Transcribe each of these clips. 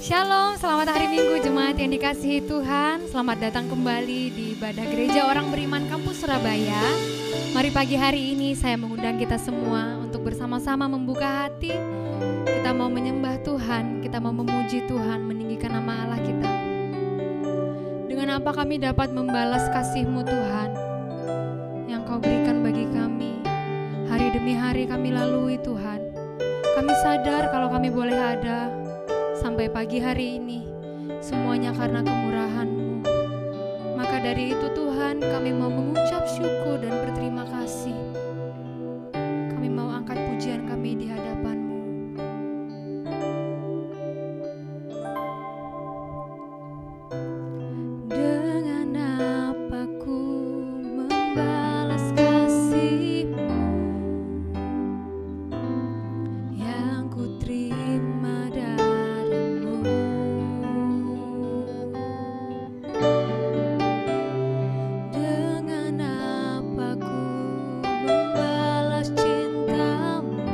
Shalom, selamat hari Minggu jemaat yang dikasihi Tuhan. Selamat datang kembali di ibadah Gereja Orang Beriman Kampus Surabaya. Mari pagi hari ini saya mengundang kita semua untuk bersama-sama membuka hati. Kita mau menyembah Tuhan, kita mau memuji Tuhan, meninggikan nama Allah kita. Dengan apa kami dapat membalas kasih-Mu Tuhan yang Kau berikan bagi kami. Hari demi hari kami lalui Tuhan. Kami sadar kalau kami boleh ada sampai pagi hari ini, semuanya karena kemurahan-Mu. Maka dari itu Tuhan, kami mau mengucap syukur dan berterima kasih. Kami mau angkat pujian kami di hadapan-Mu. Dengan apa ku membalas kasih-Mu yang ku terima darimu. Dengan apa ku membalas cinta-Mu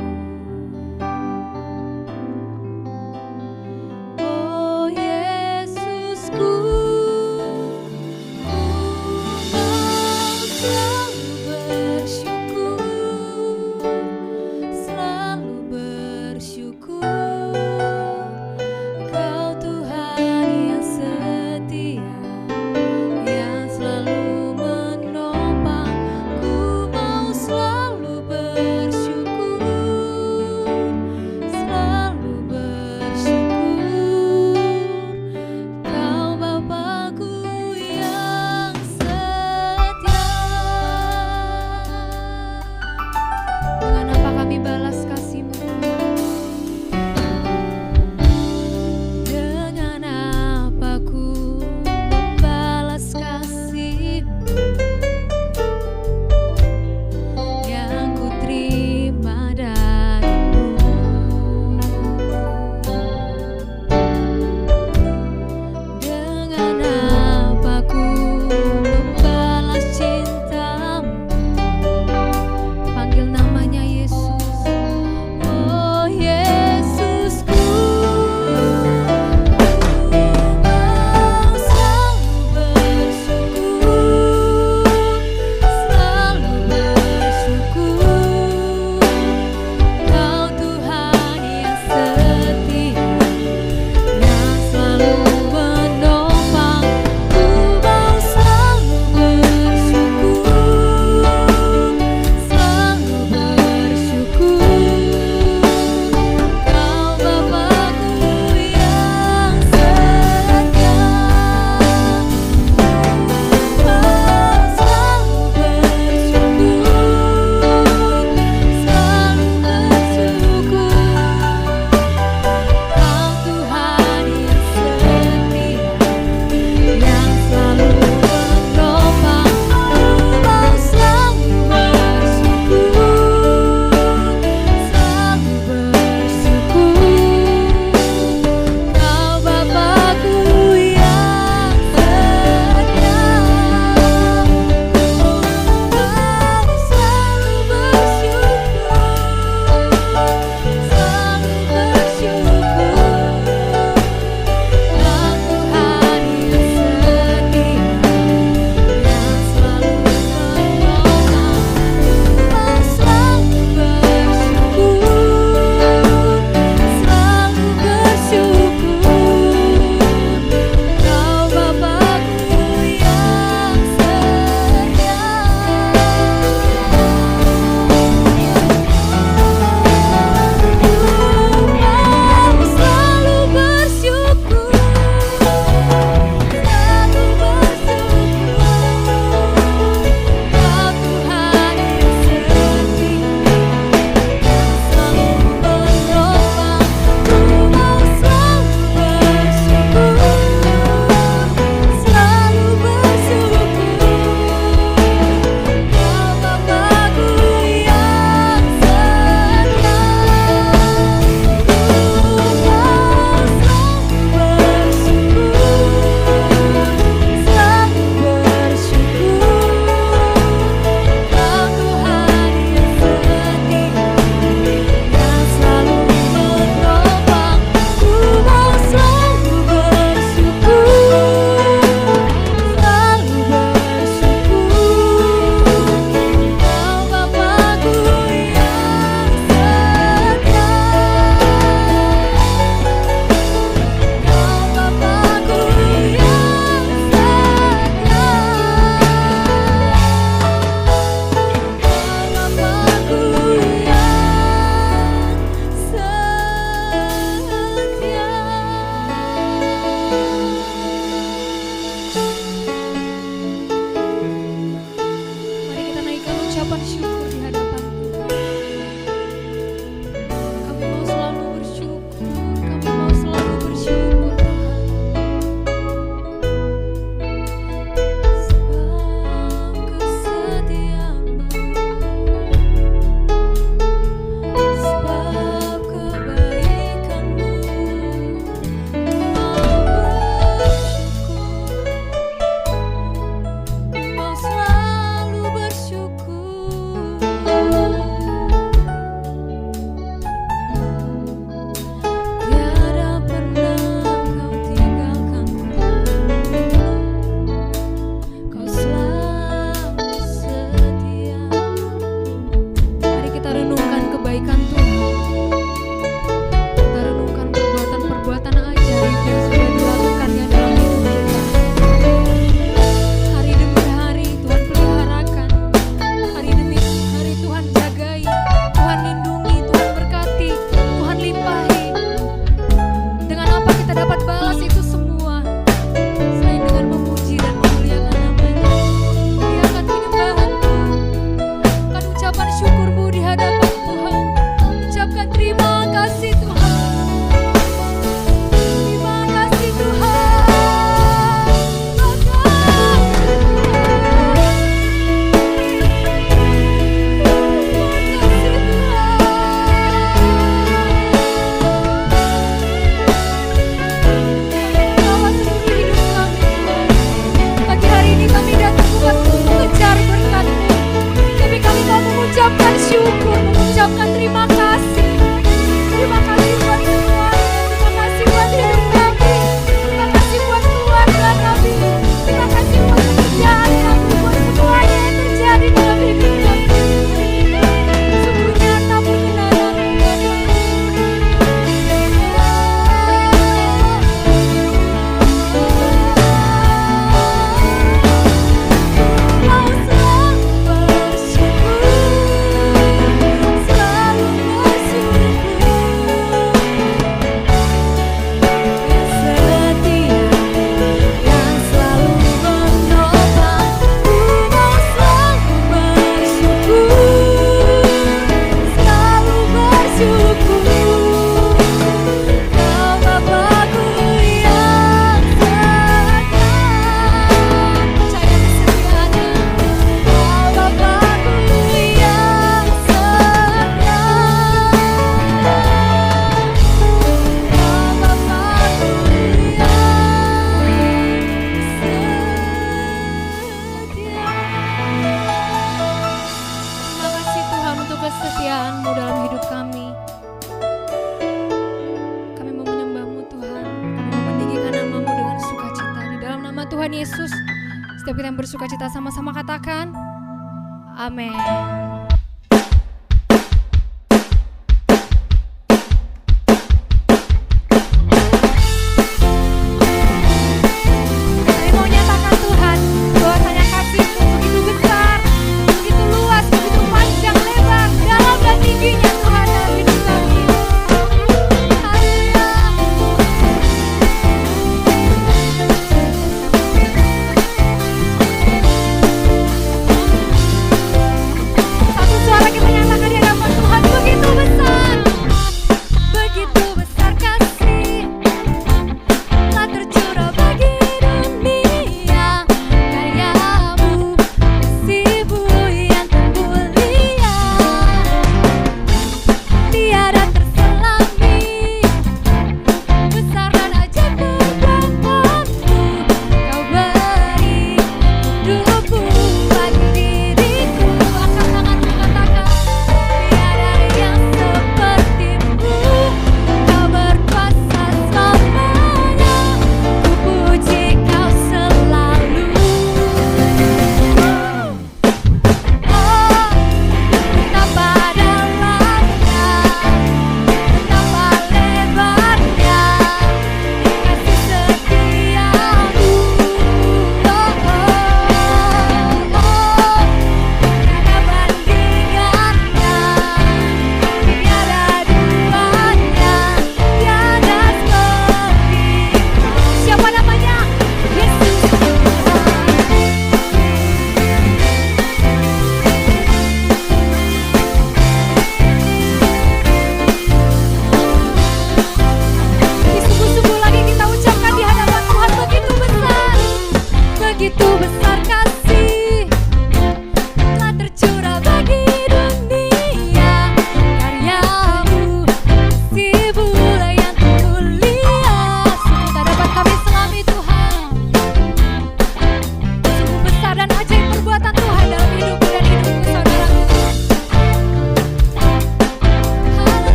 Tuhan Yesus. Setiap kita yang bersuka cita sama-sama katakan, amin.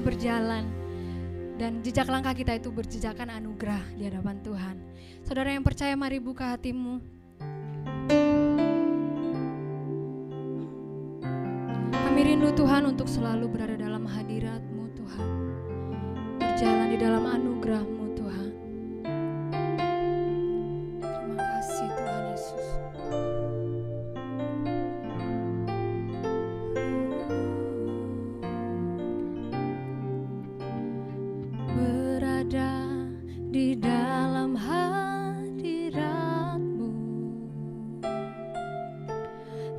kita berjalan dan jejak langkah kita itu berjejakan anugerah di hadapan Tuhan. Saudara yang percaya, mari buka hatimu. Kami rindu Tuhan untuk selalu berada dalam hadirat-Mu Tuhan, berjalan di dalam anugerah-Mu Tuhan. Terima kasih Tuhan Yesus. Berada di dalam hadirat-Mu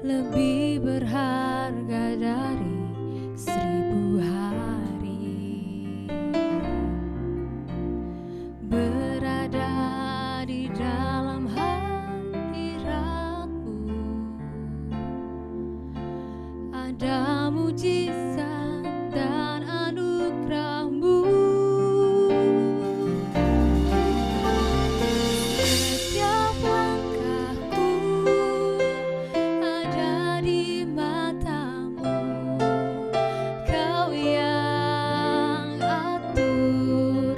lebih berharga dari 1000 hari. Berada di dalam hadirat-Mu ada mujizat dan anugerah-Mu. Setiap langkahku ada di mata-Mu. Kau yang atur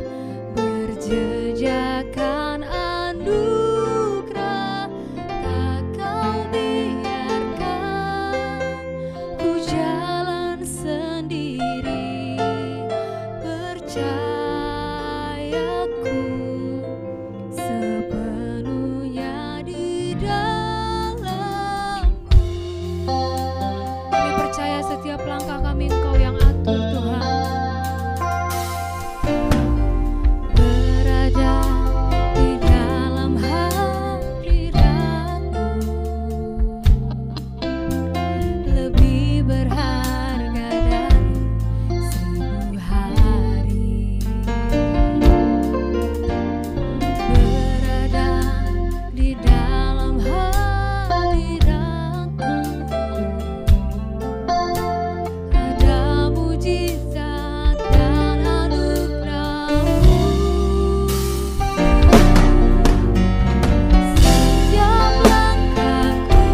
berjejakan anugerah. Tak Kau biarkan ku jalan sendiri. Percayaku sepenuhnya di dalam-Mu. Kami percaya setiap langkah kami Engkau yang atur Tuhan. Berada di dalam hadirat-Mu lebih berharga dari 1000 hari. Berada di dalam hadirat-Mu ada mujizat dan anugerah-Mu. Setiap langkahku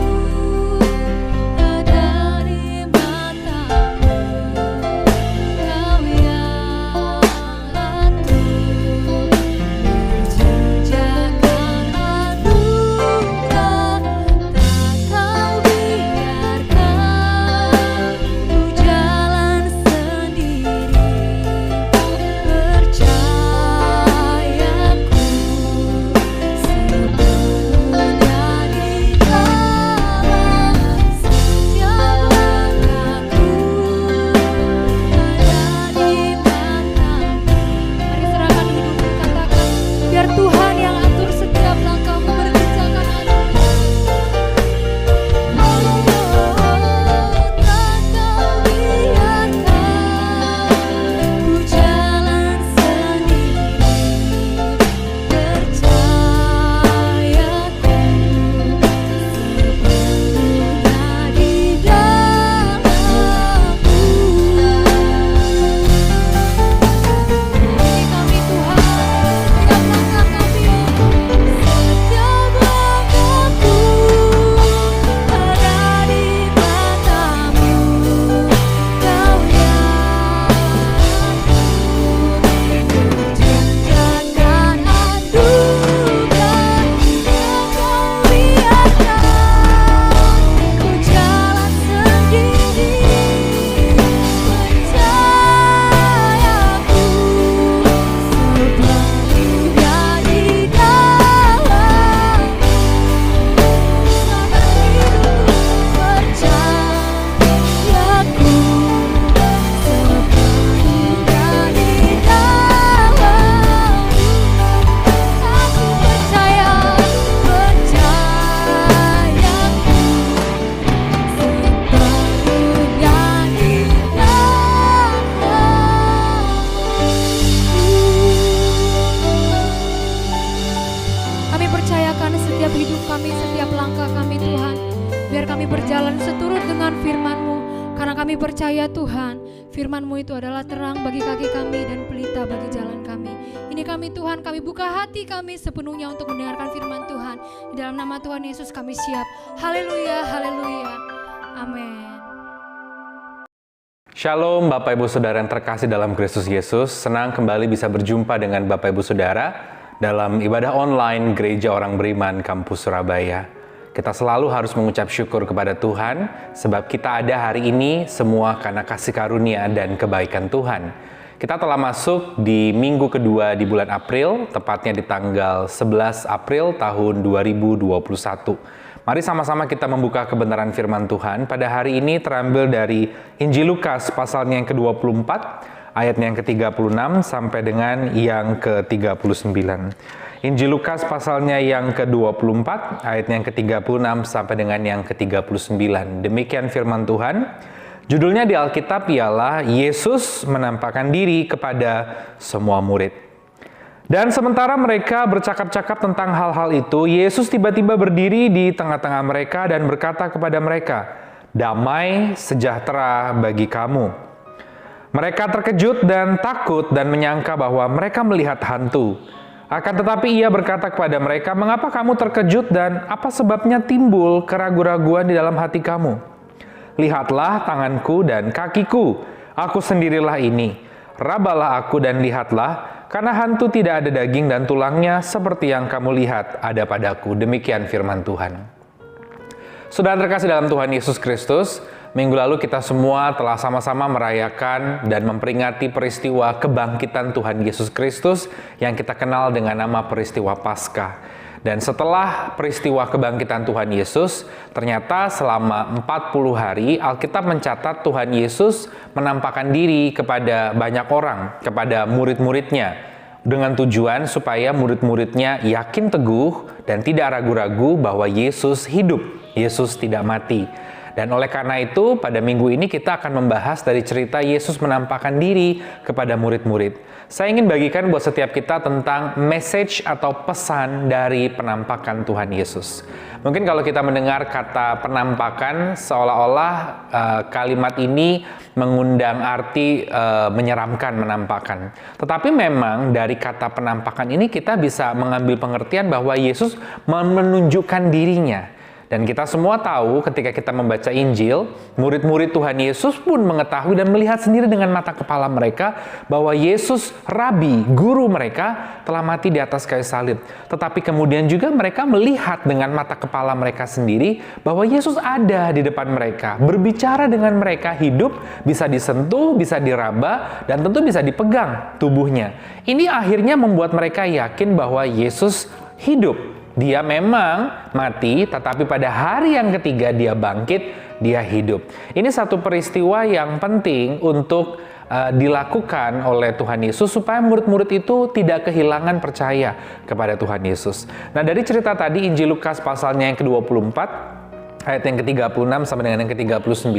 ada di mata-Mu. Kau yang atur berjejakan anugerah. Tak Kau biarkan ku jalan sendiri. Percayaku sepenuhnya di dalam. Setiap langkahku ada di mata-Mu. Mari serahkan hidupmu, katakan, biar Tuhan yang atur setiap langkahmu berjejakan anugerah. Tak Kau biarkan ku jalan sendiri. Percayaku sepenuhnya di dalam-Mu. Ini kami Tuhan, setiap langkah kami, setiap langkahku ada di mata-Mu. Kau yang berjejakan anugerah. Tak Kau biarkan ku jalan sendiri. Percayaku sepenuhnya di dalam-Mu. Selamat hidupku, percayaku sepenuhnya di dalam-Mu. Aku percaya, percayaku sepenuhnya di dalam-Mu. Kami percayakan setiap hidup kami, setiap langkah kami Tuhan. Biar kami berjalan seturut dengan firman-Mu. Karena kami percaya Tuhan, firman-Mu itu adalah terang bagi kaki kami dan pelita bagi jalan kami. Ini kami Tuhan, kami buka hati kami sepenuhnya untuk mendengarkan firman Tuhan. Di dalam nama Tuhan Yesus kami siap. Haleluya, haleluya. Amin. Shalom Bapak Ibu Saudara yang terkasih dalam Kristus Yesus. Senang kembali bisa berjumpa dengan Bapak Ibu Saudara dalam ibadah online Gereja Orang Beriman Kampus Surabaya. Kita selalu harus mengucap syukur kepada Tuhan sebab kita ada hari ini semua karena kasih karunia dan kebaikan Tuhan. Kita telah masuk di minggu kedua di bulan April, tepatnya di tanggal 11 April tahun 2021. Mari sama-sama kita membuka kebenaran firman Tuhan. Pada hari ini terambil dari Injil Lukas pasalnya yang ke-24, ayatnya yang ke-36 sampai dengan yang ke-39. Injil Lukas pasalnya yang ke-24, ayatnya yang ke-36 sampai dengan yang ke-39. Demikian firman Tuhan. Judulnya di Alkitab ialah Yesus menampakkan diri kepada semua murid. Dan sementara mereka bercakap-cakap tentang hal-hal itu, Yesus tiba-tiba berdiri di tengah-tengah mereka dan berkata kepada mereka, "Damai sejahtera bagi kamu." Mereka terkejut dan takut dan menyangka bahwa mereka melihat hantu. Akan tetapi ia berkata kepada mereka, "Mengapa kamu terkejut dan apa sebabnya timbul keraguan-raguan di dalam hati kamu? Lihatlah tanganku dan kakiku, aku sendirilah ini. Rabalah aku dan lihatlah, karena hantu tidak ada daging dan tulangnya seperti yang kamu lihat ada padaku." Demikian firman Tuhan. Saudara terkasih dalam Tuhan Yesus Kristus, minggu lalu kita semua telah sama-sama merayakan dan memperingati peristiwa kebangkitan Tuhan Yesus Kristus yang kita kenal dengan nama peristiwa Paskah. Dan setelah peristiwa kebangkitan Tuhan Yesus, ternyata selama 40 hari Alkitab mencatat Tuhan Yesus menampakkan diri kepada banyak orang, kepada murid-muridnya, dengan tujuan supaya murid-muridnya yakin teguh dan tidak ragu-ragu bahwa Yesus hidup, Yesus tidak mati. Dan oleh karena itu, pada minggu ini kita akan membahas dari cerita Yesus menampakkan diri kepada murid-murid. Saya ingin bagikan buat setiap kita tentang message atau pesan dari penampakan Tuhan Yesus. Mungkin kalau kita mendengar kata penampakan, seolah-olah kalimat ini mengundang arti menyeramkan, menampakkan. Tetapi memang dari kata penampakan ini kita bisa mengambil pengertian bahwa Yesus menunjukkan dirinya. Dan kita semua tahu ketika kita membaca Injil, murid-murid Tuhan Yesus pun mengetahui dan melihat sendiri dengan mata kepala mereka bahwa Yesus, Rabi, guru mereka, telah mati di atas kayu salib. Tetapi kemudian juga mereka melihat dengan mata kepala mereka sendiri bahwa Yesus ada di depan mereka, berbicara dengan mereka, hidup, bisa disentuh, bisa diraba, dan tentu bisa dipegang tubuhnya. Ini akhirnya membuat mereka yakin bahwa Yesus hidup. Dia memang mati, tetapi pada hari yang ketiga dia bangkit, dia hidup. Ini satu peristiwa yang penting untuk dilakukan oleh Tuhan Yesus supaya murid-murid itu tidak kehilangan percaya kepada Tuhan Yesus. Nah, dari cerita tadi Injil Lukas pasalnya yang ke-24, ayat yang ke-36 sampai dengan yang ke-39,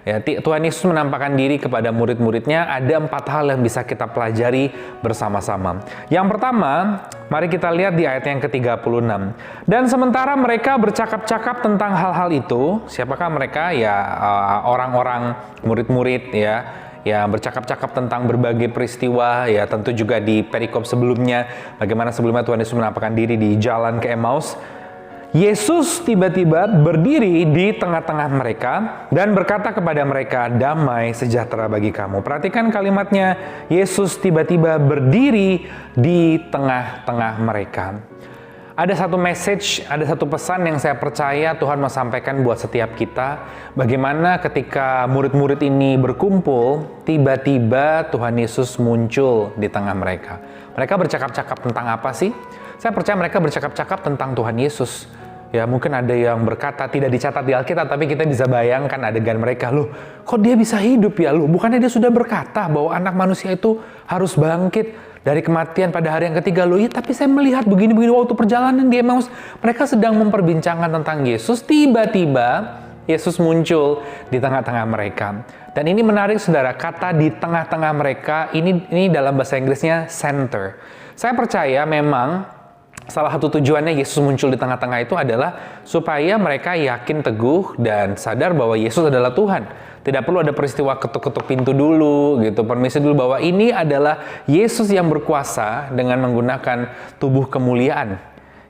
ya, Tuhan Yesus menampakkan diri kepada murid-muridnya. Ada 4 hal yang bisa kita pelajari bersama-sama. Yang pertama, mari kita lihat di ayat yang ke-36. Dan sementara mereka bercakap-cakap tentang hal-hal itu, siapakah mereka? Ya, orang-orang murid-murid ya, yang bercakap-cakap tentang berbagai peristiwa, ya tentu juga di perikop sebelumnya, bagaimana sebelumnya Tuhan Yesus menampakkan diri di jalan ke Emmaus. Yesus tiba-tiba berdiri di tengah-tengah mereka dan berkata kepada mereka, "Damai sejahtera bagi kamu." Perhatikan kalimatnya, Yesus tiba-tiba berdiri di tengah-tengah mereka. Ada satu message, ada satu pesan yang saya percaya Tuhan mau sampaikan buat setiap kita. Bagaimana ketika murid-murid ini berkumpul, tiba-tiba Tuhan Yesus muncul di tengah mereka. Mereka bercakap-cakap tentang apa sih? Saya percaya mereka bercakap-cakap tentang Tuhan Yesus. Ya, mungkin ada yang berkata tidak dicatat di Alkitab, tapi kita bisa bayangkan adegan mereka. Loh, kok dia bisa hidup ya? Loh, bukannya dia sudah berkata bahwa anak manusia itu harus bangkit dari kematian pada hari yang ketiga? Loh, ya, tapi saya melihat begini-begini waktu perjalanan di Emmaus. Mereka sedang memperbincangkan tentang Yesus. Tiba-tiba Yesus muncul di tengah-tengah mereka. Dan ini menarik, saudara, kata di tengah-tengah mereka, ini dalam bahasa Inggrisnya center. Saya percaya memang salah satu tujuannya Yesus muncul di tengah-tengah itu adalah supaya mereka yakin teguh dan sadar bahwa Yesus adalah Tuhan. Tidak perlu ada peristiwa ketuk-ketuk pintu dulu, gitu, permisi dulu bahwa ini adalah Yesus yang berkuasa dengan menggunakan tubuh kemuliaan.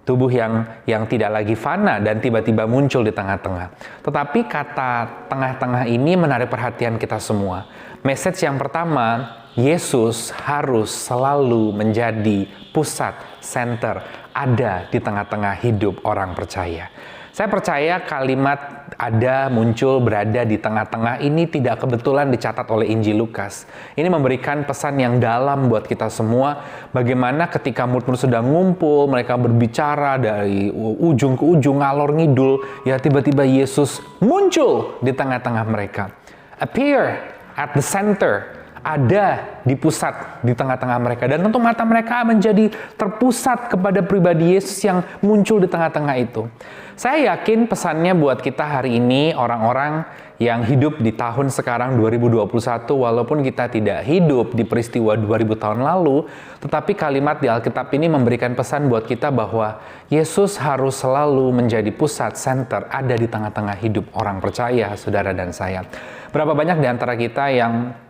tubuh yang tidak lagi fana dan tiba-tiba muncul di tengah-tengah. Tetapi kata tengah-tengah ini menarik perhatian kita semua. Message yang pertama, Yesus harus selalu menjadi pusat, center, ada di tengah-tengah hidup orang percaya. Saya percaya kalimat ada, muncul, berada di tengah-tengah ini tidak kebetulan dicatat oleh Injil Lukas. Ini memberikan pesan yang dalam buat kita semua. Bagaimana ketika murid-murid sedang ngumpul, mereka berbicara dari ujung ke ujung, ngalor ngidul, ya tiba-tiba Yesus muncul di tengah-tengah mereka. Appear at the center. Ada di pusat, di tengah-tengah mereka. Dan tentu mata mereka menjadi terpusat kepada pribadi Yesus yang muncul di tengah-tengah itu. Saya yakin pesannya buat kita hari ini, orang-orang yang hidup di tahun sekarang 2021, walaupun kita tidak hidup di peristiwa 2000 tahun lalu, tetapi kalimat di Alkitab ini memberikan pesan buat kita bahwa Yesus harus selalu menjadi pusat, center, ada di tengah-tengah hidup orang percaya, saudara dan saya. Berapa banyak di antara kita yang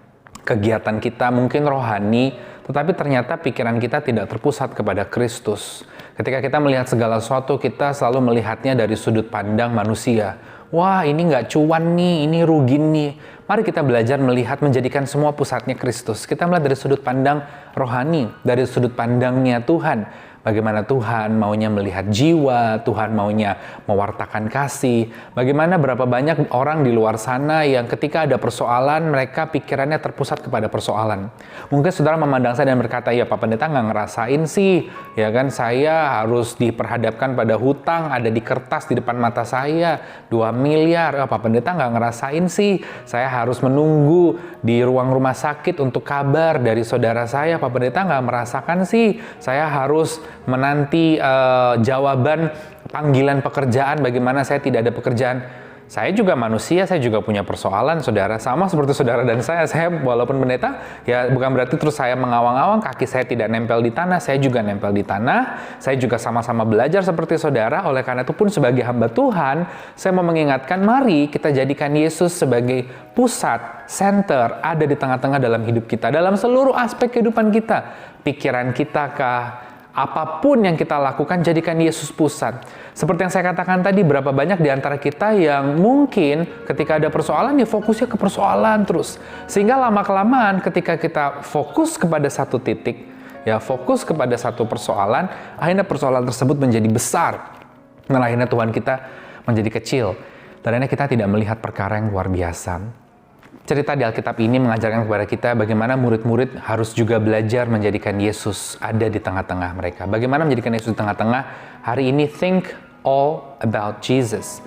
kegiatan kita mungkin rohani, tetapi ternyata pikiran kita tidak terpusat kepada Kristus. Ketika kita melihat segala sesuatu, kita selalu melihatnya dari sudut pandang manusia. Wah, ini nggak cuan nih, ini rugi nih. Mari kita belajar melihat, menjadikan semua pusatnya Kristus. Kita melihat dari sudut pandang rohani, dari sudut pandangnya Tuhan. Bagaimana Tuhan maunya melihat jiwa, Tuhan maunya mewartakan kasih. Bagaimana berapa banyak orang di luar sana yang ketika ada persoalan, mereka pikirannya terpusat kepada persoalan. Mungkin saudara memandang saya dan berkata, ya Pak Pendeta nggak ngerasain sih. Ya kan, saya harus diperhadapkan pada hutang, ada di kertas di depan mata saya, 2 miliar. Pak Pendeta nggak ngerasain sih. Saya harus menunggu di ruang rumah sakit untuk kabar dari saudara saya. Pak Pendeta nggak merasakan sih. Saya harus menanti jawaban panggilan pekerjaan, bagaimana saya tidak ada pekerjaan. Saya juga manusia, saya juga punya persoalan, saudara. Sama seperti saudara dan saya walaupun pendeta, ya bukan berarti terus saya mengawang-awang, kaki saya tidak nempel di tanah, saya juga nempel di tanah. Saya juga sama-sama belajar seperti saudara. Oleh karena itu pun sebagai hamba Tuhan, saya mau mengingatkan, mari kita jadikan Yesus sebagai pusat, center, ada di tengah-tengah dalam hidup kita, dalam seluruh aspek kehidupan kita. Pikiran kita kah? Apapun yang kita lakukan, jadikan Yesus pusat. Seperti yang saya katakan tadi, berapa banyak di antara kita yang mungkin ketika ada persoalan, ya fokusnya ke persoalan terus. Sehingga lama-kelamaan ketika kita fokus kepada satu titik, ya fokus kepada satu persoalan, akhirnya persoalan tersebut menjadi besar. Dan akhirnya Tuhan kita menjadi kecil. Dan akhirnya kita tidak melihat perkara yang luar biasa. Cerita di Alkitab ini mengajarkan kepada kita bagaimana murid-murid harus juga belajar menjadikan Yesus ada di tengah-tengah mereka. Bagaimana menjadikan Yesus di tengah-tengah? Hari ini think all about Jesus.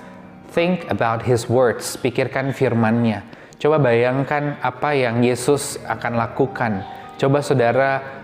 Think about His words. Pikirkan firman-Nya. Coba bayangkan apa yang Yesus akan lakukan. Coba saudara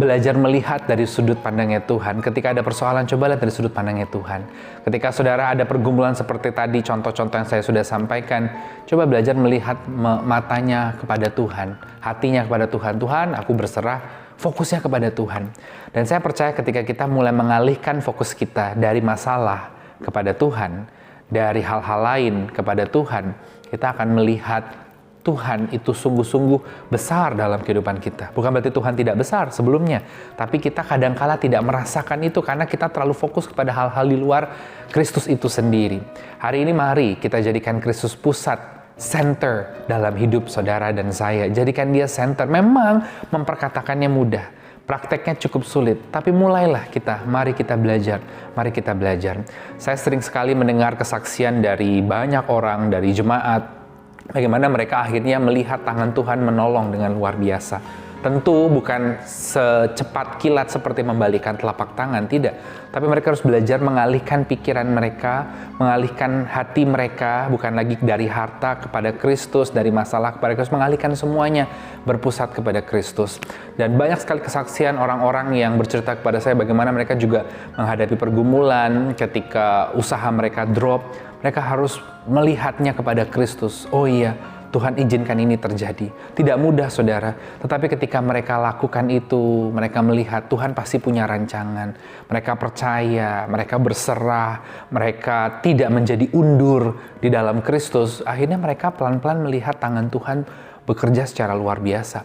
belajar melihat dari sudut pandangnya Tuhan. Ketika ada persoalan, coba lihat dari sudut pandangnya Tuhan. Ketika saudara ada pergumulan seperti tadi, contoh-contoh yang saya sudah sampaikan, coba belajar melihat matanya kepada Tuhan, hatinya kepada Tuhan. Tuhan, aku berserah, fokusnya kepada Tuhan. Dan saya percaya ketika kita mulai mengalihkan fokus kita dari masalah kepada Tuhan, dari hal-hal lain kepada Tuhan, kita akan melihat Tuhan itu sungguh-sungguh besar dalam kehidupan kita. Bukan berarti Tuhan tidak besar sebelumnya, tapi kita kadangkala tidak merasakan itu karena kita terlalu fokus kepada hal-hal di luar Kristus itu sendiri. Hari ini mari kita jadikan Kristus pusat, center dalam hidup saudara dan saya. Jadikan Dia center. Memang memperkatakannya mudah, prakteknya cukup sulit, tapi mulailah kita, mari kita belajar, mari kita belajar. Saya sering sekali mendengar kesaksian dari banyak orang, dari jemaat, bagaimana mereka akhirnya melihat tangan Tuhan menolong dengan luar biasa. Tentu bukan secepat kilat seperti membalikan telapak tangan, tidak. Tapi mereka harus belajar mengalihkan pikiran mereka, mengalihkan hati mereka, bukan lagi dari harta kepada Kristus, dari masalah kepada Kristus, mengalihkan semuanya berpusat kepada Kristus. Dan banyak sekali kesaksian orang-orang yang bercerita kepada saya bagaimana mereka juga menghadapi pergumulan ketika usaha mereka drop. Mereka harus melihatnya kepada Kristus. Oh iya, Tuhan izinkan ini terjadi. Tidak mudah, saudara. Tetapi ketika mereka lakukan itu, mereka melihat Tuhan pasti punya rancangan. Mereka percaya, mereka berserah, mereka tidak menjadi undur di dalam Kristus. Akhirnya mereka pelan-pelan melihat tangan Tuhan bekerja secara luar biasa.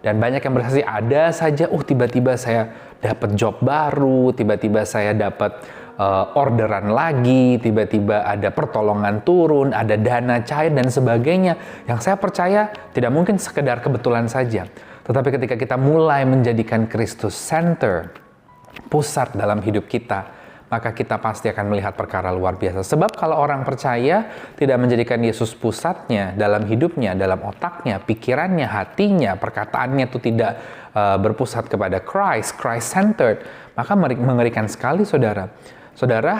Dan banyak yang bersaksi, ada saja, tiba-tiba saya dapat job baru, tiba-tiba saya dapat orderan lagi, tiba-tiba ada pertolongan turun, ada dana cair dan sebagainya. Yang saya percaya tidak mungkin sekedar kebetulan saja. Tetapi ketika kita mulai menjadikan Kristus center, pusat dalam hidup kita, maka kita pasti akan melihat perkara luar biasa. Sebab kalau orang percaya tidak menjadikan Yesus pusatnya dalam hidupnya, dalam otaknya, pikirannya, hatinya, perkataannya itu tidak berpusat kepada Christ-centered, maka mengerikan sekali saudara. Saudara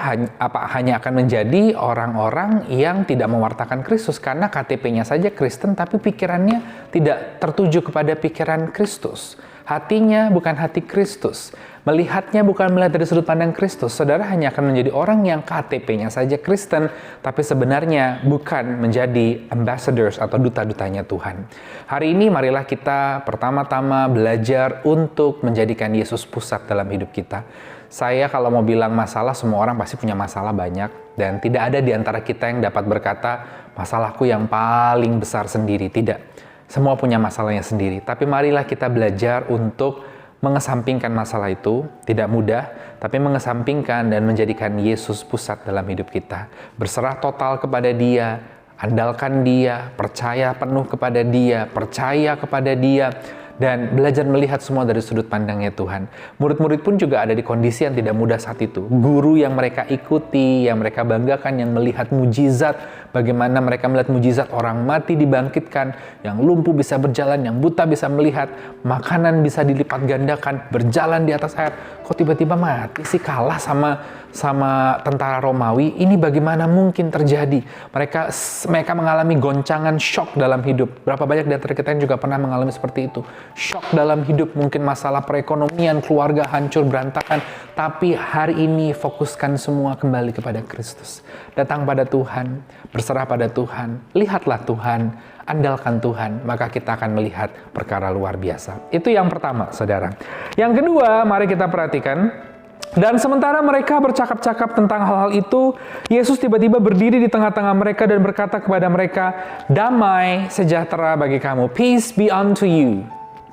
hanya akan menjadi orang-orang yang tidak mewartakan Kristus karena KTP-nya saja Kristen tapi pikirannya tidak tertuju kepada pikiran Kristus. Hatinya bukan hati Kristus. Melihatnya bukan melihat dari sudut pandang Kristus. Saudara hanya akan menjadi orang yang KTP-nya saja Kristen, tapi sebenarnya bukan menjadi ambassadors atau duta-dutanya Tuhan. Hari ini marilah kita pertama-tama belajar untuk menjadikan Yesus pusat dalam hidup kita. Saya kalau mau bilang masalah, semua orang pasti punya masalah banyak. Dan tidak ada di antara kita yang dapat berkata, masalahku yang paling besar sendiri. Tidak. Semua punya masalahnya sendiri. Tapi marilah kita belajar untuk mengesampingkan masalah itu. Tidak mudah, tapi mengesampingkan dan menjadikan Yesus pusat dalam hidup kita. Berserah total kepada Dia, andalkan Dia, percaya penuh kepada Dia, percaya kepada Dia, dan belajar melihat semua dari sudut pandangnya Tuhan. Murid-murid pun juga ada di kondisi yang tidak mudah saat itu. Guru yang mereka ikuti, yang mereka banggakan, yang melihat mujizat, bagaimana mereka melihat mujizat orang mati dibangkitkan, yang lumpuh bisa berjalan, yang buta bisa melihat, makanan bisa dilipat gandakan, berjalan di atas air. Kok tiba-tiba mati sih, kalah sama tentara Romawi? Ini bagaimana mungkin terjadi? Mereka mengalami goncangan shock dalam hidup. Berapa banyak di antara kita yang juga pernah mengalami seperti itu? Shock dalam hidup, mungkin masalah perekonomian, keluarga hancur berantakan. Tapi hari ini fokuskan semua kembali kepada Kristus. Datang pada Tuhan, berserah pada Tuhan, lihatlah Tuhan, andalkan Tuhan, maka kita akan melihat perkara luar biasa. Itu yang pertama, saudara. Yang kedua, mari kita perhatikan. Dan sementara mereka bercakap-cakap tentang hal-hal itu, Yesus tiba-tiba berdiri di tengah-tengah mereka dan berkata kepada mereka, damai sejahtera bagi kamu. Peace be unto you.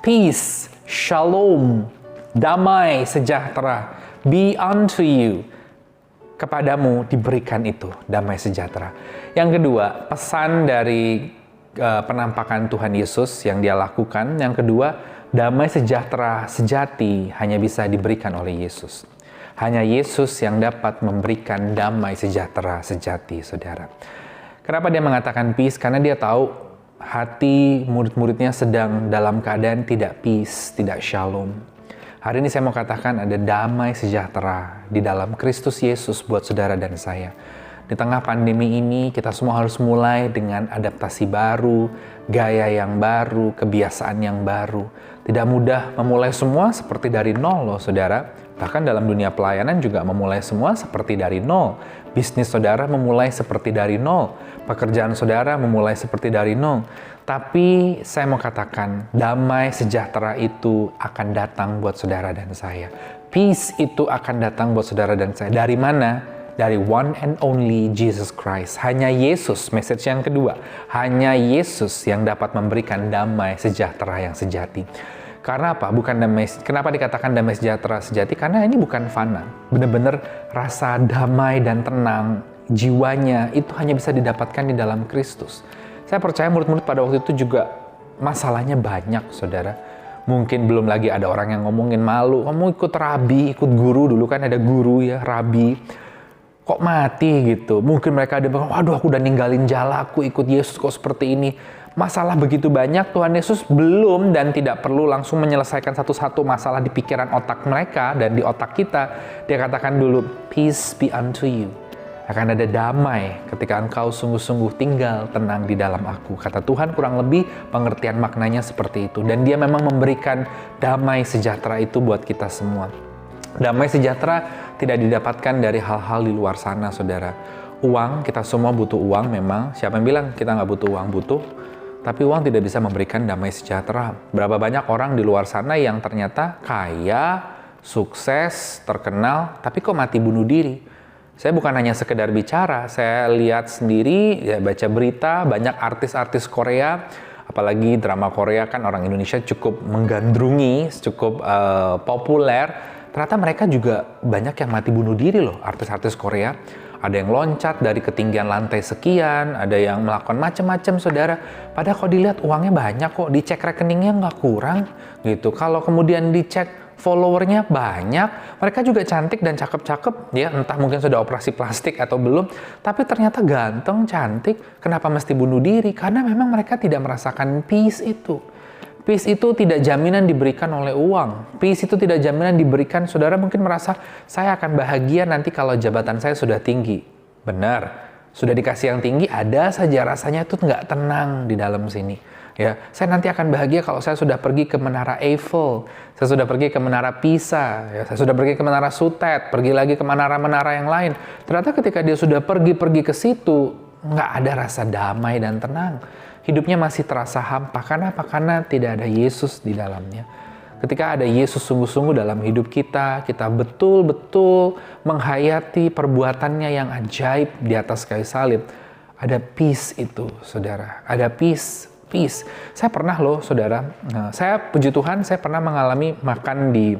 Peace, shalom, damai sejahtera, be unto you. Kepadamu diberikan itu, damai sejahtera. Yang kedua, pesan dari penampakan Tuhan Yesus yang Dia lakukan. Yang kedua, damai sejahtera sejati hanya bisa diberikan oleh Yesus. Hanya Yesus yang dapat memberikan damai sejahtera sejati, saudara. Kenapa Dia mengatakan peace? Karena Dia tahu hati murid-muridnya sedang dalam keadaan tidak peace, tidak shalom. Hari ini saya mau katakan ada damai sejahtera di dalam Kristus Yesus buat saudara dan saya. Di tengah pandemi ini, kita semua harus mulai dengan adaptasi baru, gaya yang baru, kebiasaan yang baru. Tidak mudah memulai semua seperti dari nol loh, saudara. Bahkan dalam dunia pelayanan juga memulai semua seperti dari nol. Bisnis saudara memulai seperti dari nol. Pekerjaan saudara memulai seperti dari nol. Tapi saya mau katakan, damai sejahtera itu akan datang buat saudara dan saya. Peace itu akan datang buat saudara dan saya. Dari mana? Dari one and only Jesus Christ. Hanya Yesus, message yang kedua. Hanya Yesus yang dapat memberikan damai sejahtera yang sejati. Karena apa? Kenapa dikatakan damai sejahtera sejati? Karena ini bukan fana. Benar-benar rasa damai dan tenang jiwanya itu hanya bisa didapatkan di dalam Kristus. Saya percaya murid-murid pada waktu itu juga masalahnya banyak, saudara. Mungkin belum lagi ada orang yang ngomongin malu. Kamu ikut rabi, ikut guru. Dulu kan ada guru ya, rabi. Kok mati gitu? Mungkin mereka ada bilang, waduh aku udah ninggalin jalaku, ikut Yesus kok seperti ini. Masalah begitu banyak, Tuhan Yesus belum dan tidak perlu langsung menyelesaikan satu-satu masalah di pikiran otak mereka dan di otak kita. Dia katakan dulu, peace be unto you. Akan ada damai ketika engkau sungguh-sungguh tinggal tenang di dalam aku. Kata Tuhan kurang lebih pengertian maknanya seperti itu. Dan Dia memang memberikan damai sejahtera itu buat kita semua. Damai sejahtera tidak didapatkan dari hal-hal di luar sana, saudara. Uang, kita semua butuh uang memang. Siapa yang bilang kita nggak butuh uang? Butuh. Tapi uang tidak bisa memberikan damai sejahtera. Berapa banyak orang di luar sana yang ternyata kaya, sukses, terkenal, tapi kok mati bunuh diri? Saya bukan hanya sekedar bicara, saya lihat sendiri, ya baca berita, banyak artis-artis Korea, apalagi drama Korea kan orang Indonesia cukup menggandrungi, cukup populer. Ternyata mereka juga banyak yang mati bunuh diri loh, artis-artis Korea. Ada yang loncat dari ketinggian lantai sekian, ada yang melakukan macam-macam, saudara. Padahal kalau dilihat uangnya banyak kok, dicek rekeningnya nggak kurang gitu. Kalau kemudian dicek followernya banyak, mereka juga cantik dan cakep-cakep, ya entah mungkin sudah operasi plastik atau belum, tapi ternyata ganteng, cantik. Kenapa mesti bunuh diri? Karena memang mereka tidak merasakan peace itu. Peace itu tidak jaminan diberikan oleh uang. Peace itu tidak jaminan diberikan, saudara mungkin merasa, saya akan bahagia nanti kalau jabatan saya sudah tinggi. Benar, sudah dikasih yang tinggi, ada saja rasanya itu nggak tenang di dalam sini. Ya, saya nanti akan bahagia kalau saya sudah pergi ke Menara Eiffel, saya sudah pergi ke Menara Pisa, ya, saya sudah pergi ke Menara Sutet, pergi lagi ke menara-menara yang lain. Ternyata ketika dia sudah pergi ke situ, nggak ada rasa damai dan tenang. Hidupnya masih terasa hampa. Karena apa? Karena tidak ada Yesus di dalamnya. Ketika ada Yesus sungguh-sungguh dalam hidup kita, kita betul-betul menghayati perbuatannya yang ajaib di atas kayu salib. Ada peace itu, saudara. Ada peace. Saya pernah loh, saudara. Saya puji Tuhan, saya pernah mengalami makan di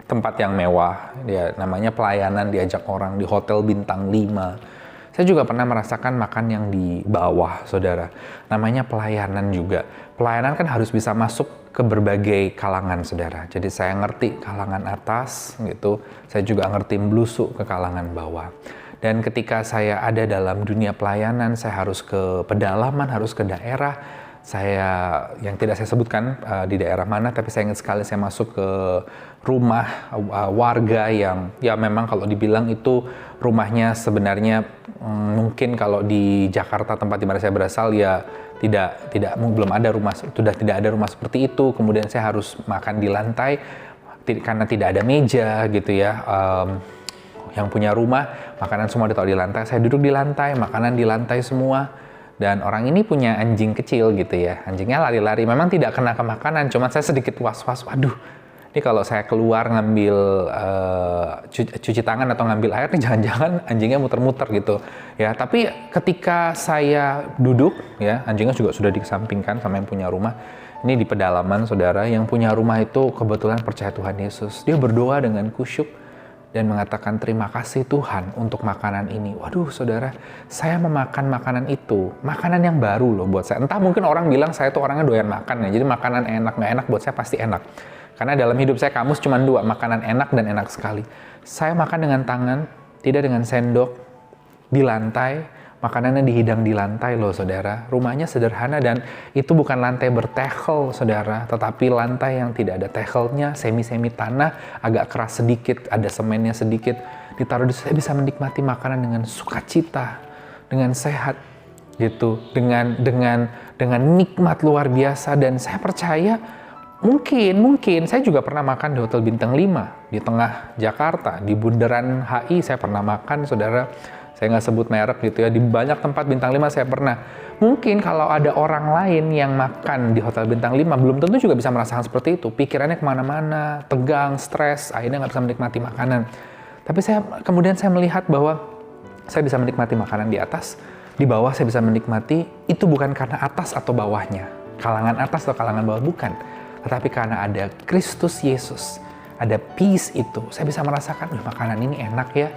tempat yang mewah. Dia namanya pelayanan, diajak orang di hotel bintang 5. Saya juga pernah merasakan makan yang di bawah, saudara. Namanya pelayanan juga. Pelayanan kan harus bisa masuk ke berbagai kalangan, saudara. Jadi saya ngerti kalangan atas, gitu. Saya juga ngerti blusuk ke kalangan bawah. Dan ketika saya ada dalam dunia pelayanan, saya harus ke pedalaman, harus ke daerah. Saya, yang tidak saya sebutkan di daerah mana, tapi saya ingat sekali saya masuk ke rumah warga yang ya memang kalau dibilang itu rumahnya sebenarnya mungkin kalau di Jakarta tempat di mana saya berasal ya belum ada rumah, sudah tidak ada rumah seperti itu. Kemudian saya harus makan di lantai karena tidak ada meja gitu ya. Yang punya rumah makanan semua ditaruh di lantai, saya duduk di lantai, makanan di lantai semua. Dan orang ini punya anjing kecil gitu ya, anjingnya lari-lari, memang tidak kena ke makanan, cuma saya sedikit was-was, waduh, ini kalau saya keluar ngambil cuci tangan atau ngambil air, nih jangan-jangan anjingnya muter-muter gitu ya. Tapi ketika saya duduk ya, anjingnya juga sudah dikesampingkan sama yang punya rumah. Ini di pedalaman, saudara, yang punya rumah itu kebetulan percaya Tuhan Yesus. Dia berdoa dengan kusyuk dan mengatakan terima kasih Tuhan untuk makanan ini. Waduh, saudara, saya memakan makanan itu, makanan yang baru loh buat saya. Entah mungkin orang bilang saya tuh orangnya doyan makan ya, jadi makanan enak nggak enak buat saya pasti enak. Karena dalam hidup saya kamus cuma 2, makanan enak dan enak sekali. Saya makan dengan tangan, tidak dengan sendok, di lantai. Makanannya dihidang di lantai loh, saudara. Rumahnya sederhana dan itu bukan lantai bertehel, saudara. Tetapi lantai yang tidak ada tehelnya, semi-semi tanah, agak keras sedikit, ada semennya sedikit. Ditaruh di situ, saya bisa menikmati makanan dengan sukacita, dengan sehat, gitu. Dengan nikmat luar biasa. Dan saya percaya, mungkin saya juga pernah makan di Hotel Bintang 5 di tengah Jakarta, di bundaran HI saya pernah makan, saudara. Saya nggak sebut merek gitu ya, di banyak tempat Bintang 5 saya pernah. Mungkin kalau ada orang lain yang makan di Hotel Bintang 5, belum tentu juga bisa merasakan seperti itu. Pikirannya kemana-mana, tegang, stres, akhirnya nggak bisa menikmati makanan. Tapi kemudian saya melihat bahwa saya bisa menikmati makanan di atas, di bawah saya bisa menikmati, itu bukan karena atas atau bawahnya, kalangan atas atau kalangan bawah, bukan. Tetapi karena ada Kristus Yesus, ada peace itu, saya bisa merasakan, makanan ini enak ya.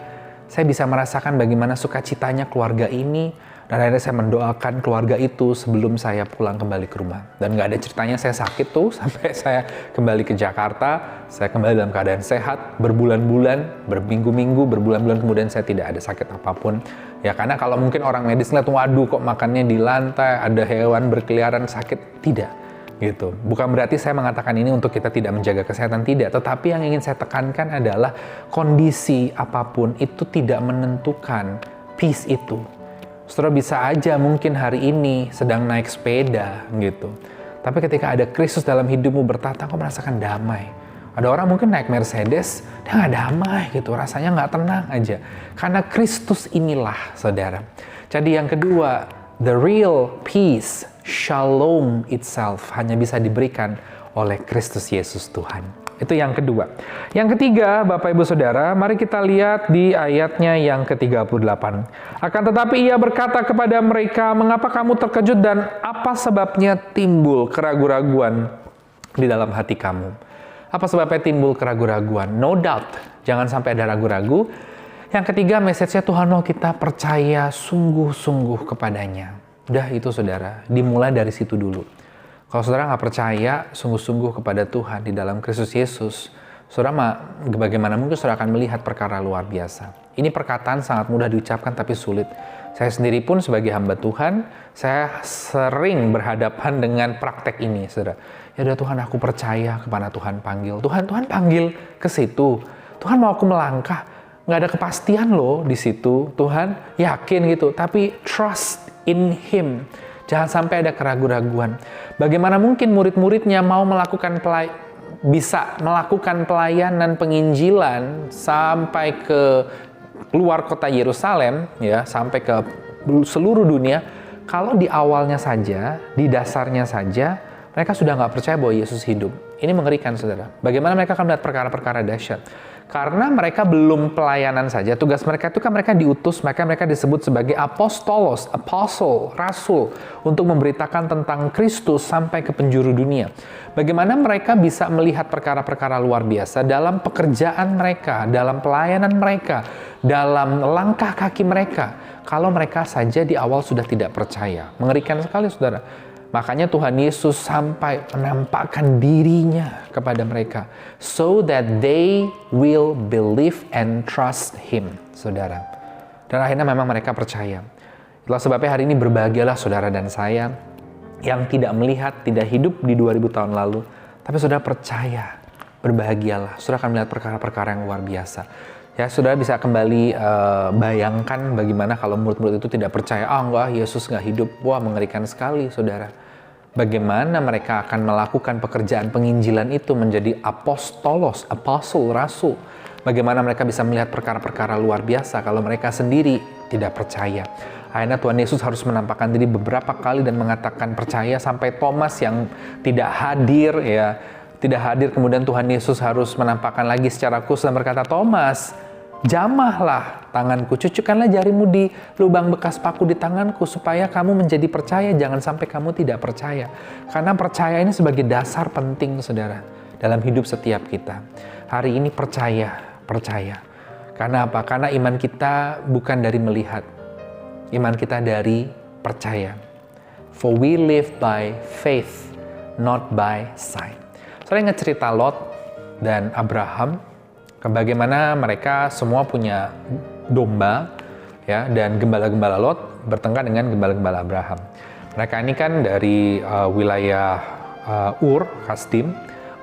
Saya bisa merasakan bagaimana sukacitanya keluarga ini, dan akhirnya saya mendoakan keluarga itu sebelum saya pulang kembali ke rumah. Dan nggak ada ceritanya saya sakit tuh, sampai saya kembali ke Jakarta, saya kembali dalam keadaan sehat, berbulan-bulan, berminggu-minggu, berbulan-bulan kemudian saya tidak ada sakit apapun. Ya karena kalau mungkin orang medis ngeliat, waduh kok makannya di lantai, ada hewan berkeliaran sakit, tidak. Gitu. Bukan berarti saya mengatakan ini untuk kita tidak menjaga kesehatan, tidak. Tetapi yang ingin saya tekankan adalah kondisi apapun itu tidak menentukan peace itu. Saudara bisa aja mungkin hari ini sedang naik sepeda gitu. Tapi ketika ada Kristus dalam hidupmu bertata, kau merasakan damai. Ada orang mungkin naik Mercedes, dia nggak damai gitu, rasanya nggak tenang aja. Karena Kristus inilah, saudara. Jadi yang kedua, the real peace, shalom itself, hanya bisa diberikan oleh Kristus Yesus Tuhan. Itu yang kedua. Yang ketiga, Bapak Ibu Saudara, mari kita lihat di ayatnya yang ke-38. Akan tetapi ia berkata kepada mereka, mengapa kamu terkejut dan apa sebabnya timbul keraguan-raguan di dalam hati kamu? Apa sebabnya timbul keraguan-raguan? No doubt, jangan sampai ada ragu-ragu. Yang ketiga, message-nya Tuhan mau kita percaya sungguh-sungguh kepadanya. Udah itu saudara, dimulai dari situ dulu. Kalau saudara nggak percaya sungguh-sungguh kepada Tuhan di dalam Kristus Yesus, saudara bagaimana mungkin saudara akan melihat perkara luar biasa. Ini perkataan sangat mudah diucapkan tapi sulit. Saya sendiri pun sebagai hamba Tuhan, saya sering berhadapan dengan praktek ini, saudara. Ya udah Tuhan, aku percaya kepada Tuhan panggil. Tuhan panggil ke situ. Tuhan mau aku melangkah. Nggak ada kepastian loh di situ. Tuhan yakin gitu, tapi trust in Him. Jangan sampai ada keraguan-raguan. Bagaimana mungkin murid-muridnya mau bisa melakukan pelayanan penginjilan sampai ke luar kota Yerusalem, ya, sampai ke seluruh dunia, kalau di awalnya saja, di dasarnya saja, mereka sudah nggak percaya bahwa Yesus hidup. Ini mengerikan, saudara. Bagaimana mereka akan melihat perkara-perkara dahsyat? Karena mereka belum pelayanan saja. Tugas mereka itu kan mereka diutus, mereka disebut sebagai apostolos, apostle, rasul, untuk memberitakan tentang Kristus sampai ke penjuru dunia. Bagaimana mereka bisa melihat perkara-perkara luar biasa dalam pekerjaan mereka, dalam pelayanan mereka, dalam langkah kaki mereka, kalau mereka saja di awal sudah tidak percaya. Mengerikan sekali, saudara. Makanya Tuhan Yesus sampai menampakkan dirinya kepada mereka, so that they will believe and trust Him, saudara. Dan akhirnya memang mereka percaya. Itulah sebabnya hari ini berbahagialah saudara dan saya yang tidak melihat, tidak hidup di 2000 tahun lalu, tapi saudara percaya, berbahagialah. Saudara akan melihat perkara-perkara yang luar biasa. Ya, saudara bisa kembali bayangkan bagaimana kalau murid-murid itu tidak percaya, enggak, Yesus nggak hidup. Wah, mengerikan sekali, saudara. Bagaimana mereka akan melakukan pekerjaan penginjilan itu menjadi apostolos, apostle, rasul. Bagaimana mereka bisa melihat perkara-perkara luar biasa kalau mereka sendiri tidak percaya. Akhirnya Tuhan Yesus harus menampakkan diri beberapa kali dan mengatakan percaya, sampai Thomas yang tidak hadir, ya, tidak hadir, kemudian Tuhan Yesus harus menampakkan lagi secara khusus dan berkata, Thomas, jamahlah tanganku, cucukkanlah jarimu di lubang bekas paku di tanganku, supaya kamu menjadi percaya, jangan sampai kamu tidak percaya. Karena percaya ini sebagai dasar penting, saudara, dalam hidup setiap kita. Hari ini percaya. Karena apa? Karena iman kita bukan dari melihat, iman kita dari percaya. For we live by faith, not by sight. Saya ingat cerita Lot dan Abraham, bagaimana mereka semua punya domba, ya, dan gembala-gembala Lot bertengkar dengan gembala-gembala Abraham. Mereka ini kan dari wilayah Ur, Kasdim.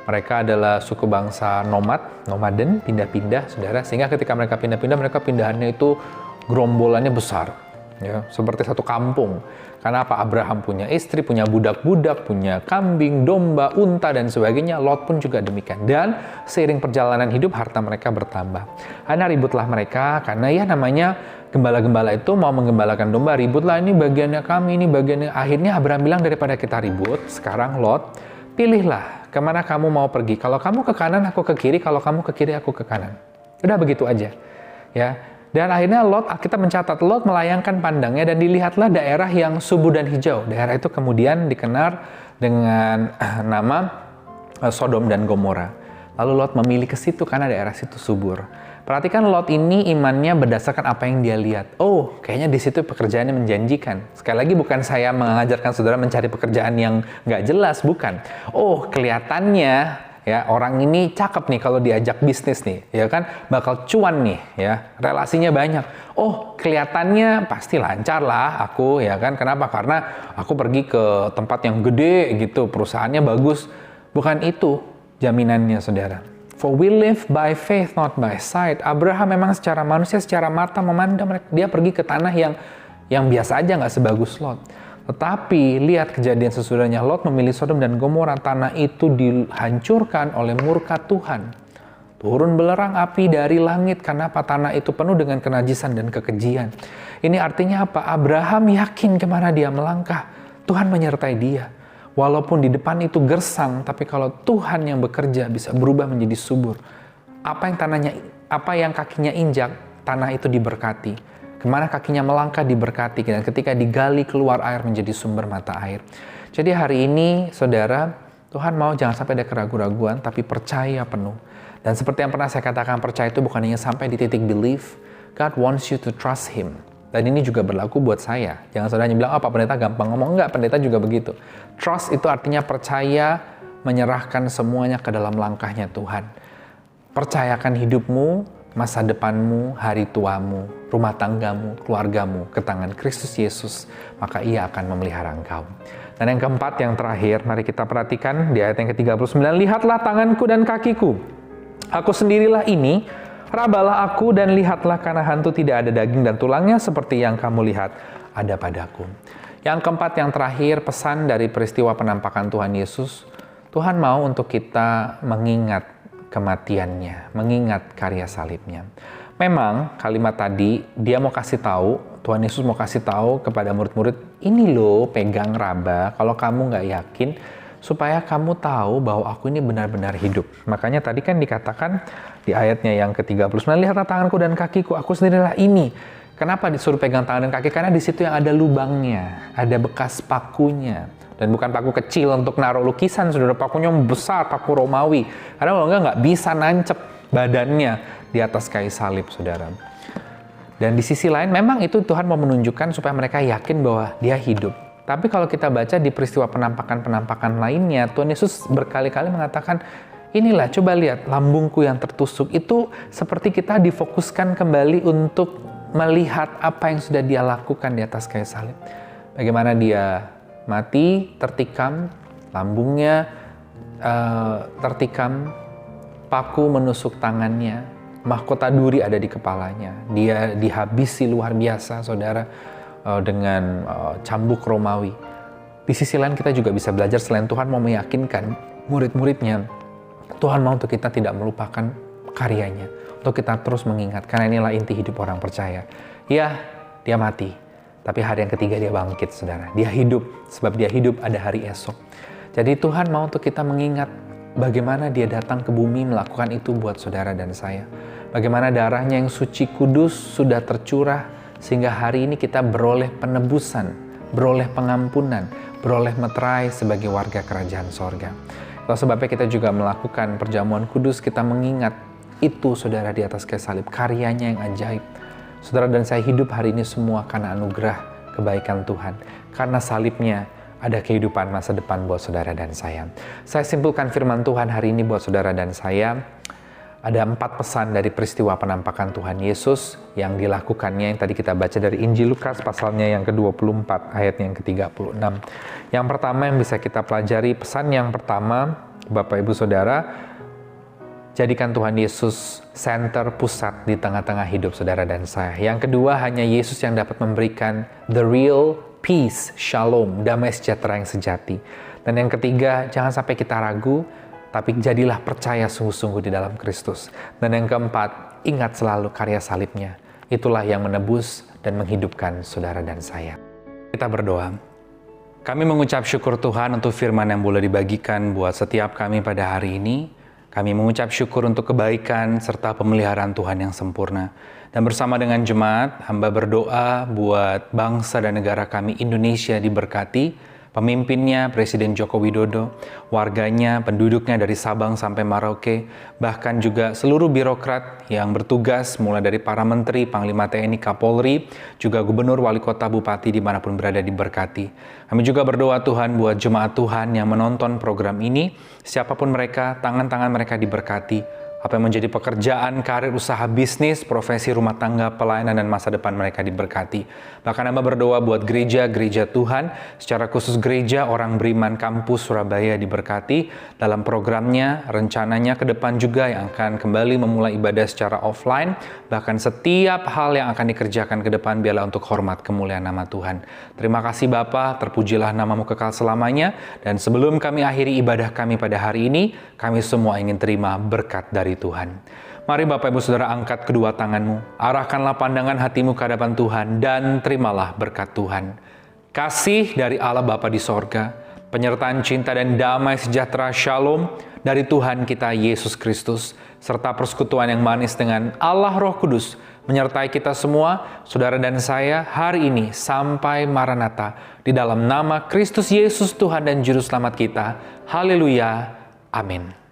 Mereka adalah suku bangsa nomaden, pindah-pindah, saudara. Sehingga ketika mereka pindah-pindah, mereka pindahannya itu gerombolannya besar, ya, seperti satu kampung. Karena apa? Abraham punya istri, punya budak-budak, punya kambing, domba, unta, dan sebagainya. Lot pun juga demikian. Dan seiring perjalanan hidup, harta mereka bertambah. Karena ributlah mereka, karena ya namanya gembala-gembala itu mau menggembalakan domba, ributlah, ini bagiannya kami, ini bagiannya. Akhirnya Abraham bilang, daripada kita ribut, sekarang Lot, pilihlah kemana kamu mau pergi. Kalau kamu ke kanan, aku ke kiri. Kalau kamu ke kiri, aku ke kanan. Udah begitu aja, ya. Dan akhirnya Lot, kita mencatat, Lot melayangkan pandangnya dan dilihatlah daerah yang subur dan hijau. Daerah itu kemudian dikenal dengan nama Sodom dan Gomora. Lalu Lot memilih ke situ karena daerah situ subur. Perhatikan Lot ini imannya berdasarkan apa yang dia lihat. Oh, kayaknya di situ pekerjaannya menjanjikan. Sekali lagi bukan saya mengajarkan saudara mencari pekerjaan yang nggak jelas, bukan. Oh, kelihatannya ya orang ini cakep nih kalau diajak bisnis nih, ya kan, bakal cuan nih, ya, relasinya banyak. Oh, kelihatannya pasti lancar lah aku, ya kan. Kenapa? Karena aku pergi ke tempat yang gede gitu, perusahaannya bagus. Bukan itu jaminannya, saudara. For we live by faith, not by sight. Abraham memang secara manusia, secara mata memandang, dia pergi ke tanah yang biasa aja, nggak sebagus Lot. Tetapi lihat kejadian sesudahnya, Lot memilih Sodom dan Gomora. Tanah itu dihancurkan oleh murka Tuhan. Turun belerang api dari langit. Kenapa? Tanah itu penuh dengan kenajisan dan kekejian. Ini artinya apa? Abraham yakin kemana dia melangkah, Tuhan menyertai dia. Walaupun di depan itu gersang, tapi kalau Tuhan yang bekerja bisa berubah menjadi subur. Apa yang kakinya injak, tanah itu diberkati. Kemana kakinya melangkah diberkati. Dan ketika digali keluar air menjadi sumber mata air. Jadi hari ini saudara, Tuhan mau jangan sampai ada keraguan-raguan, tapi percaya penuh. Dan seperti yang pernah saya katakan, percaya itu bukan hanya sampai di titik belief. God wants you to trust Him. Dan ini juga berlaku buat saya. Jangan saudara bilang, Pak Pendeta gampang ngomong. Enggak, pendeta juga begitu. Trust itu artinya percaya, menyerahkan semuanya ke dalam langkahnya Tuhan. Percayakan hidupmu, masa depanmu, hari tuamu, rumah tanggamu, keluargamu ke tangan Kristus Yesus, maka Ia akan memelihara engkau. Dan yang keempat, yang terakhir, mari kita perhatikan di ayat yang ke-39. Lihatlah tanganku dan kakiku. Aku sendirilah ini, rabalah aku dan lihatlah karena hantu tidak ada daging dan tulangnya seperti yang kamu lihat ada padaku. Yang keempat, yang terakhir, pesan dari peristiwa penampakan Tuhan Yesus. Tuhan mau untuk kita mengingat kematiannya, mengingat karya salibnya. Memang kalimat tadi dia mau kasih tahu, Tuhan Yesus mau kasih tahu kepada murid-murid, ini loh pegang raba, kalau kamu nggak yakin, supaya kamu tahu bahwa aku ini benar-benar hidup. Makanya tadi kan dikatakan di ayatnya yang ke-39, lihatlah tanganku dan kakiku, aku sendirilah ini. Kenapa disuruh pegang tangan dan kaki? Karena di situ yang ada lubangnya, ada bekas pakunya. Dan bukan paku kecil untuk naruh lukisan, saudara, pakunya besar, paku Romawi. Karena kalau nggak bisa nancep badannya di atas kayu salib, saudara. Dan di sisi lain, memang itu Tuhan mau menunjukkan supaya mereka yakin bahwa dia hidup. Tapi kalau kita baca di peristiwa penampakan-penampakan lainnya, Tuhan Yesus berkali-kali mengatakan, inilah, coba lihat, lambungku yang tertusuk. Itu seperti kita difokuskan kembali untuk melihat apa yang sudah dia lakukan di atas kayu salib. Bagaimana dia mati, tertikam, lambungnya tertikam, paku menusuk tangannya, mahkota duri ada di kepalanya. Dia dihabisi luar biasa, saudara, dengan cambuk Romawi. Di sisi lain kita juga bisa belajar, selain Tuhan mau meyakinkan murid-muridnya, Tuhan mau untuk kita tidak melupakan karyanya, untuk kita terus mengingat, karena inilah inti hidup orang percaya. Ya, dia mati, tapi hari yang ketiga dia bangkit, saudara. Dia hidup, sebab dia hidup ada hari esok. Jadi Tuhan mau untuk kita mengingat bagaimana dia datang ke bumi melakukan itu buat saudara dan saya. Bagaimana darahnya yang suci kudus sudah tercurah, sehingga hari ini kita beroleh penebusan, beroleh pengampunan, beroleh meterai sebagai warga kerajaan sorga. Itulah sebabnya kita juga melakukan perjamuan kudus, kita mengingat itu, saudara, di atas kayu salib, karyanya yang ajaib. Saudara dan saya hidup hari ini semua karena anugerah kebaikan Tuhan. Karena salibnya ada kehidupan masa depan buat saudara dan saya. Saya simpulkan firman Tuhan hari ini buat saudara dan saya. Ada 4 pesan dari peristiwa penampakan Tuhan Yesus yang dilakukannya, yang tadi kita baca dari Injil Lukas pasalnya yang ke-24 ayatnya yang ke-36. Yang pertama yang bisa kita pelajari, pesan yang pertama, Bapak Ibu Saudara, jadikan Tuhan Yesus center, pusat di tengah-tengah hidup saudara dan saya. Yang kedua, hanya Yesus yang dapat memberikan the real peace, shalom, damai sejahtera yang sejati. Dan yang ketiga, jangan sampai kita ragu, tapi jadilah percaya sungguh-sungguh di dalam Kristus. Dan yang keempat, ingat selalu karya salibnya. Itulah yang menebus dan menghidupkan saudara dan saya. Kita berdoa. Kami mengucap syukur Tuhan untuk firman yang boleh dibagikan buat setiap kami pada hari ini. Kami mengucap syukur untuk kebaikan serta pemeliharaan Tuhan yang sempurna. Dan bersama dengan jemaat, hamba berdoa buat bangsa dan negara kami Indonesia diberkati. Pemimpinnya, Presiden Joko Widodo, warganya, penduduknya dari Sabang sampai Merauke, bahkan juga seluruh birokrat yang bertugas mulai dari para menteri, Panglima TNI, Kapolri, juga gubernur, wali kota, bupati dimanapun berada diberkati. Kami juga berdoa Tuhan buat jemaat Tuhan yang menonton program ini, siapapun mereka, tangan-tangan mereka diberkati. Apa yang menjadi pekerjaan, karir, usaha, bisnis, profesi, rumah tangga, pelayanan, dan masa depan mereka diberkati. Bahkan hamba berdoa buat gereja-gereja Tuhan, secara khusus gereja Orang Beriman Kampus Surabaya diberkati dalam programnya, rencananya ke depan juga yang akan kembali memulai ibadah secara offline, bahkan setiap hal yang akan dikerjakan ke depan biarlah untuk hormat kemuliaan nama Tuhan. Terima kasih Bapa, terpujilah namamu kekal selamanya, dan sebelum kami akhiri ibadah kami pada hari ini, kami semua ingin terima berkat dari Tuhan. Mari Bapak Ibu Saudara angkat kedua tanganmu, arahkanlah pandangan hatimu ke hadapan Tuhan dan terimalah berkat Tuhan. Kasih dari Allah Bapa di sorga, penyertaan cinta dan damai sejahtera shalom dari Tuhan kita Yesus Kristus, serta persekutuan yang manis dengan Allah Roh Kudus, menyertai kita semua, saudara dan saya, hari ini sampai Maranatha, di dalam nama Kristus Yesus Tuhan dan Juru Selamat kita. Haleluya. Amin.